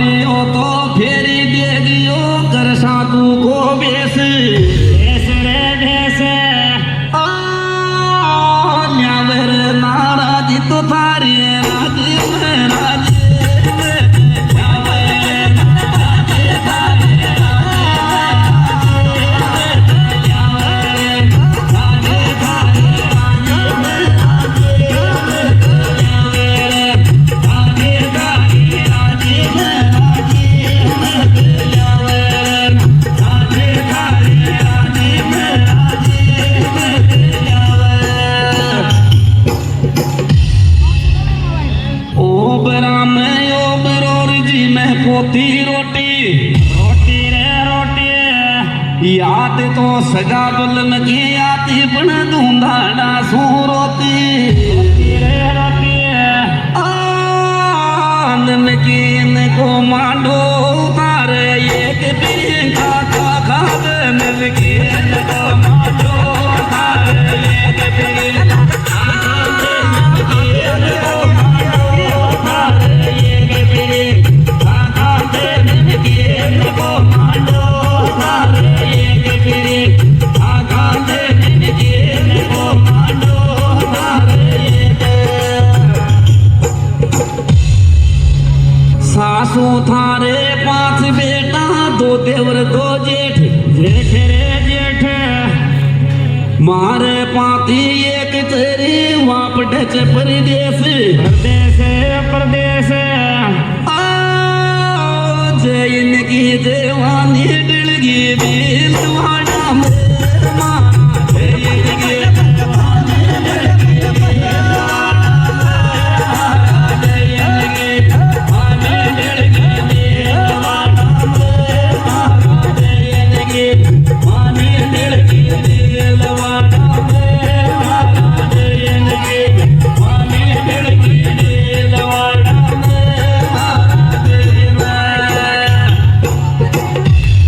Mario तो फेरी दे दियो कर साधु को बेस भेस रे भेस न्यावर नाराजी तो थारी राजी में राजी पोती रोटी रोटी रे रोटी याद तो सगा बुलन की आती पण धूंधाड़ा सू रोती रे रोटी नमकीन को मांडो तारे एक पीर खाता खाद नमकीन को मांडो तारे एक पीर सासू थारे 5 बेटा 2 देवर 2 जेठ जेठ रे जेठ मारे पाती एक तेरी वापटे च परदेस परदेस परदेस जैन की जवानी डलगी